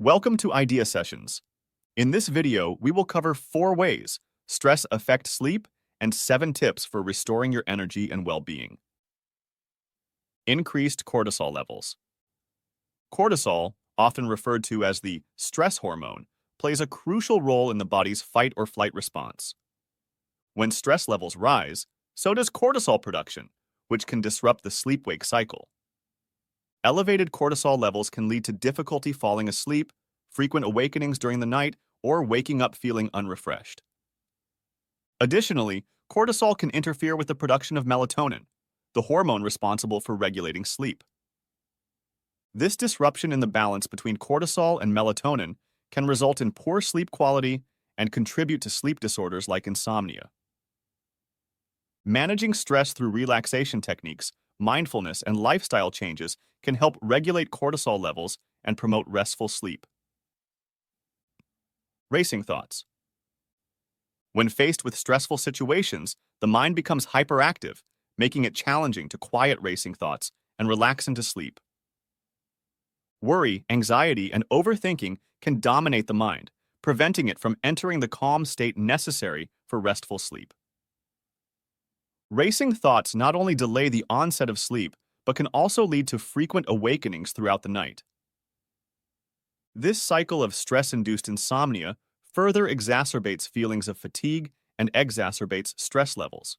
Welcome to Idea Sessions. In this video, we will cover 4 ways stress affect sleep and 7 tips for restoring your energy and well-being. Increased cortisol levels. Cortisol, often referred to as the stress hormone, plays a crucial role in the body's fight or flight response. When stress levels rise, so does cortisol production, which can disrupt the sleep-wake cycle. Elevated cortisol levels can lead to difficulty falling asleep, frequent awakenings during the night, or waking up feeling unrefreshed. Additionally, cortisol can interfere with the production of melatonin, the hormone responsible for regulating sleep. This disruption in the balance between cortisol and melatonin can result in poor sleep quality and contribute to sleep disorders like insomnia. Managing stress through relaxation techniques, mindfulness, and lifestyle changes can help regulate cortisol levels and promote restful sleep. Racing thoughts. When faced with stressful situations, the mind becomes hyperactive, making it challenging to quiet racing thoughts and relax into sleep. Worry, anxiety, and overthinking can dominate the mind, preventing it from entering the calm state necessary for restful sleep. Racing thoughts not only delay the onset of sleep, but can also lead to frequent awakenings throughout the night. This cycle of stress-induced insomnia further exacerbates feelings of fatigue and exacerbates stress levels.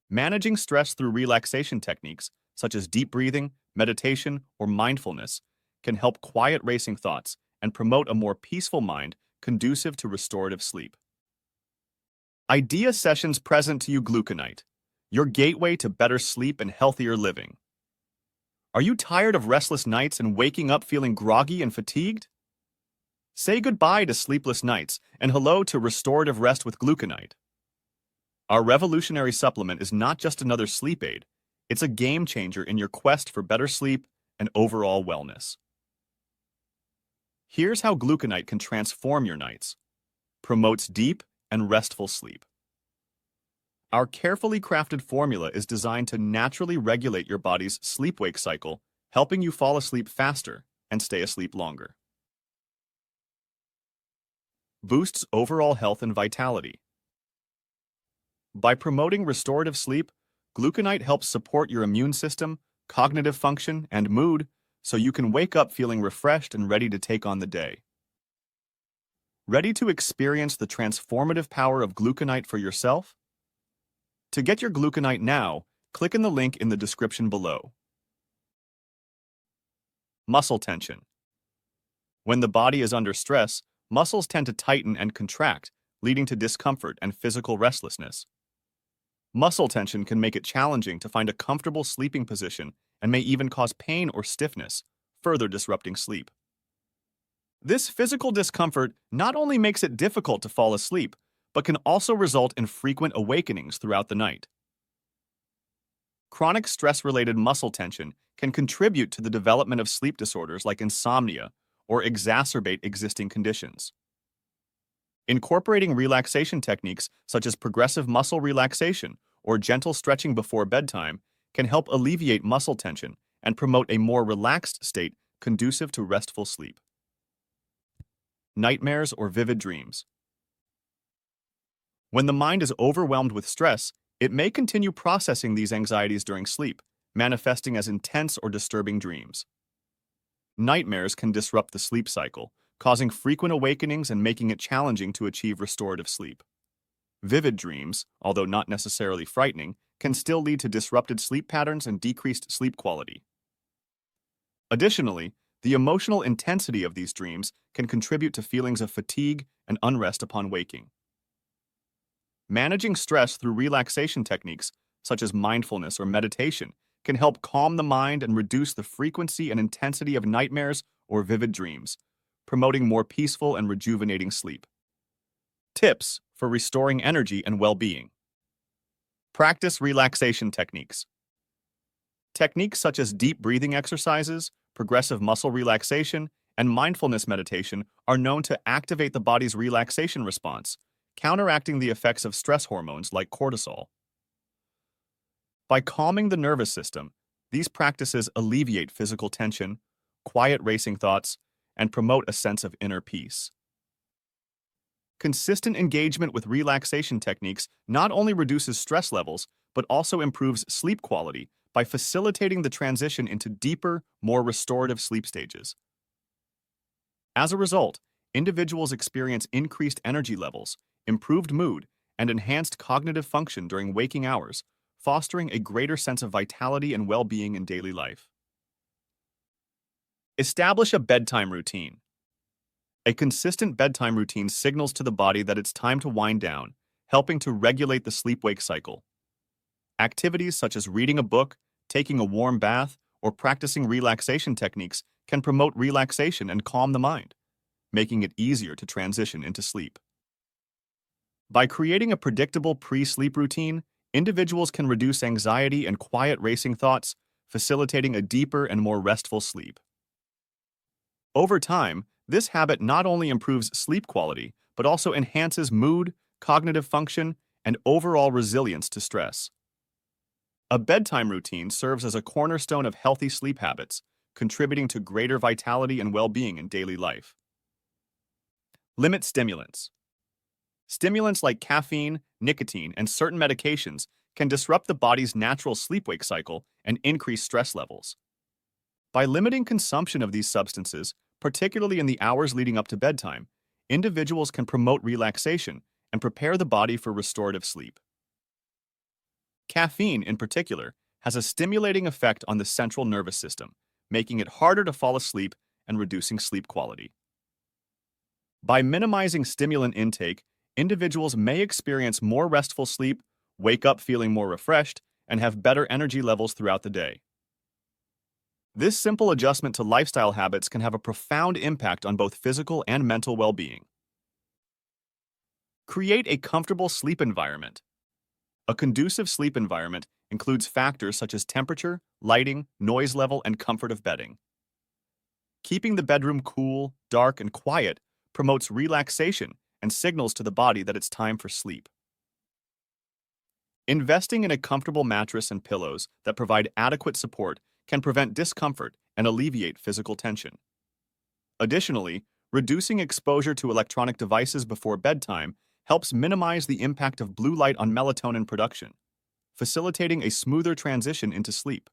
Managing stress through relaxation techniques, such as deep breathing, meditation, or mindfulness, can help quiet racing thoughts and promote a more peaceful mind conducive to restorative sleep. Idea Sessions present to you gluconite, your gateway to better sleep and healthier living. Are you tired of restless nights and waking up feeling groggy and fatigued? Say goodbye to sleepless nights and hello to restorative rest with gluconite. Our revolutionary supplement is not just another sleep aid, it's a game changer in your quest for better sleep and overall wellness. Here's how gluconite can transform your nights. Promotes deep and restful sleep. Our carefully crafted formula is designed to naturally regulate your body's sleep-wake cycle, helping you fall asleep faster and stay asleep longer. Boosts overall health and vitality. By promoting restorative sleep, gluconite helps support your immune system, cognitive function, and mood, so you can wake up feeling refreshed and ready to take on the day. Ready to experience the transformative power of gluconite for yourself? To get your gluconite now, click in the link in the description below. Muscle tension. When the body is under stress, muscles tend to tighten and contract, leading to discomfort and physical restlessness. Muscle tension can make it challenging to find a comfortable sleeping position and may even cause pain or stiffness, further disrupting sleep. This physical discomfort not only makes it difficult to fall asleep, but can also result in frequent awakenings throughout the night. Chronic stress-related muscle tension can contribute to the development of sleep disorders like insomnia or exacerbate existing conditions. Incorporating relaxation techniques such as progressive muscle relaxation or gentle stretching before bedtime can help alleviate muscle tension and promote a more relaxed state conducive to restful sleep. Nightmares or vivid dreams. When the mind is overwhelmed with stress, it may continue processing these anxieties during sleep, manifesting as intense or disturbing dreams. Nightmares can disrupt the sleep cycle, causing frequent awakenings and making it challenging to achieve restorative sleep. Vivid dreams, although not necessarily frightening, can still lead to disrupted sleep patterns and decreased sleep quality. Additionally, the emotional intensity of these dreams can contribute to feelings of fatigue and unrest upon waking. Managing stress through relaxation techniques, such as mindfulness or meditation, can help calm the mind and reduce the frequency and intensity of nightmares or vivid dreams, promoting more peaceful and rejuvenating sleep. Tips for restoring energy and well-being. Practice relaxation techniques. Techniques such as deep breathing exercises, progressive muscle relaxation, and mindfulness meditation are known to activate the body's relaxation response, counteracting the effects of stress hormones like cortisol. By calming the nervous system, these practices alleviate physical tension, quiet racing thoughts, and promote a sense of inner peace. Consistent engagement with relaxation techniques not only reduces stress levels, but also improves sleep quality by facilitating the transition into deeper, more restorative sleep stages. As a result, individuals experience increased energy levels, improved mood, and enhanced cognitive function during waking hours, fostering a greater sense of vitality and well-being in daily life. Establish a bedtime routine. A consistent bedtime routine signals to the body that it's time to wind down, helping to regulate the sleep-wake cycle. Activities such as reading a book, taking a warm bath, or practicing relaxation techniques can promote relaxation and calm the mind, making it easier to transition into sleep. By creating a predictable pre-sleep routine, individuals can reduce anxiety and quiet racing thoughts, facilitating a deeper and more restful sleep. Over time, this habit not only improves sleep quality, but also enhances mood, cognitive function, and overall resilience to stress. A bedtime routine serves as a cornerstone of healthy sleep habits, contributing to greater vitality and well-being in daily life. Limit stimulants. Stimulants like caffeine, nicotine, and certain medications can disrupt the body's natural sleep-wake cycle and increase stress levels. By limiting consumption of these substances, particularly in the hours leading up to bedtime, individuals can promote relaxation and prepare the body for restorative sleep. Caffeine, in particular, has a stimulating effect on the central nervous system, making it harder to fall asleep and reducing sleep quality. By minimizing stimulant intake, individuals may experience more restful sleep, wake up feeling more refreshed, and have better energy levels throughout the day. This simple adjustment to lifestyle habits can have a profound impact on both physical and mental well-being. Create a comfortable sleep environment. A conducive sleep environment includes factors such as temperature, lighting, noise level, and comfort of bedding. Keeping the bedroom cool, dark, and quiet promotes relaxation and signals to the body that it's time for sleep. Investing in a comfortable mattress and pillows that provide adequate support can prevent discomfort and alleviate physical tension. Additionally, reducing exposure to electronic devices before bedtime helps minimize the impact of blue light on melatonin production, facilitating a smoother transition into sleep.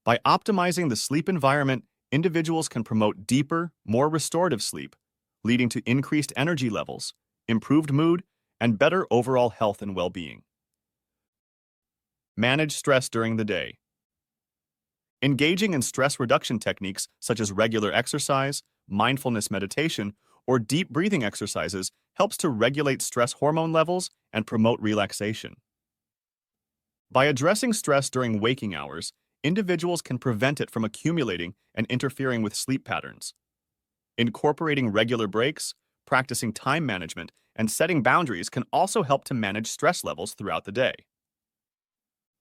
By optimizing the sleep environment, individuals can promote deeper, more restorative sleep, leading to increased energy levels, improved mood, and better overall health and well-being. Manage stress during the day. Engaging in stress reduction techniques such as regular exercise, mindfulness meditation, or deep breathing exercises helps to regulate stress hormone levels and promote relaxation. By addressing stress during waking hours, individuals can prevent it from accumulating and interfering with sleep patterns. Incorporating regular breaks, practicing time management, and setting boundaries can also help to manage stress levels throughout the day.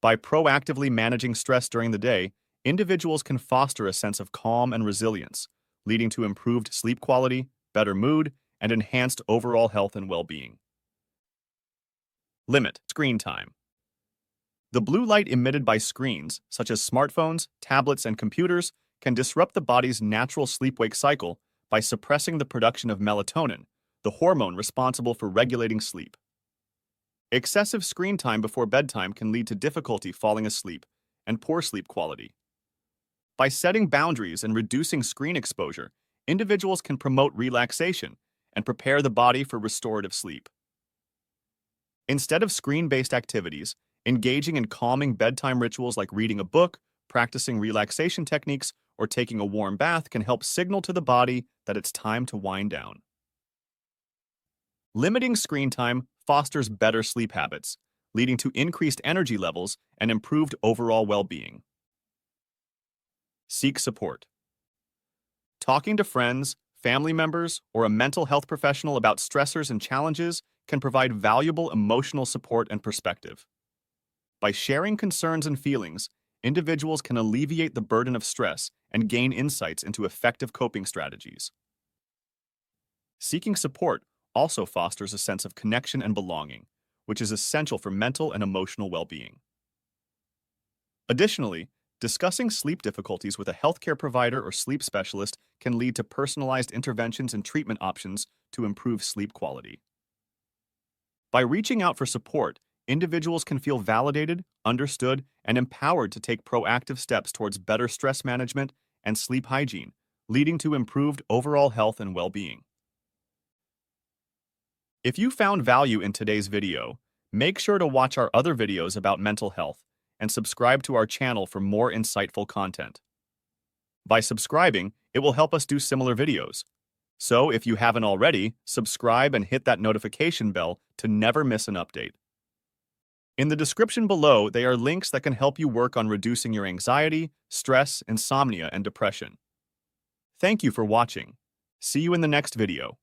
By proactively managing stress during the day, individuals can foster a sense of calm and resilience, leading to improved sleep quality, better mood, and enhanced overall health and well-being. Limit screen time. The blue light emitted by screens, such as smartphones, tablets, and computers, can disrupt the body's natural sleep-wake cycle by suppressing the production of melatonin, the hormone responsible for regulating sleep. Excessive screen time before bedtime can lead to difficulty falling asleep and poor sleep quality. By setting boundaries and reducing screen exposure, individuals can promote relaxation and prepare the body for restorative sleep. Instead of screen-based activities, engaging in calming bedtime rituals like reading a book, practicing relaxation techniques, or taking a warm bath can help signal to the body that it's time to wind down. Limiting screen time fosters better sleep habits, leading to increased energy levels and improved overall well-being. Seek support. Talking to friends, family members, or a mental health professional about stressors and challenges can provide valuable emotional support and perspective. By sharing concerns and feelings, individuals can alleviate the burden of stress and gain insights into effective coping strategies. Seeking support also fosters a sense of connection and belonging, which is essential for mental and emotional well-being. Additionally, Discussing sleep difficulties with a healthcare provider or sleep specialist can lead to personalized interventions and treatment options to improve sleep quality. By reaching out for support, individuals can feel validated, understood, and empowered to take proactive steps towards better stress management and sleep hygiene, leading to improved overall health and well-being. If you found value in today's video, make sure to watch our other videos about mental health and subscribe to our channel for more insightful content. By subscribing, it will help us do similar videos. So if you haven't already, subscribe and hit that notification bell to never miss an update. In the description below, there are links that can help you work on reducing your anxiety, stress, insomnia, and depression. Thank you for watching. See you in the next video.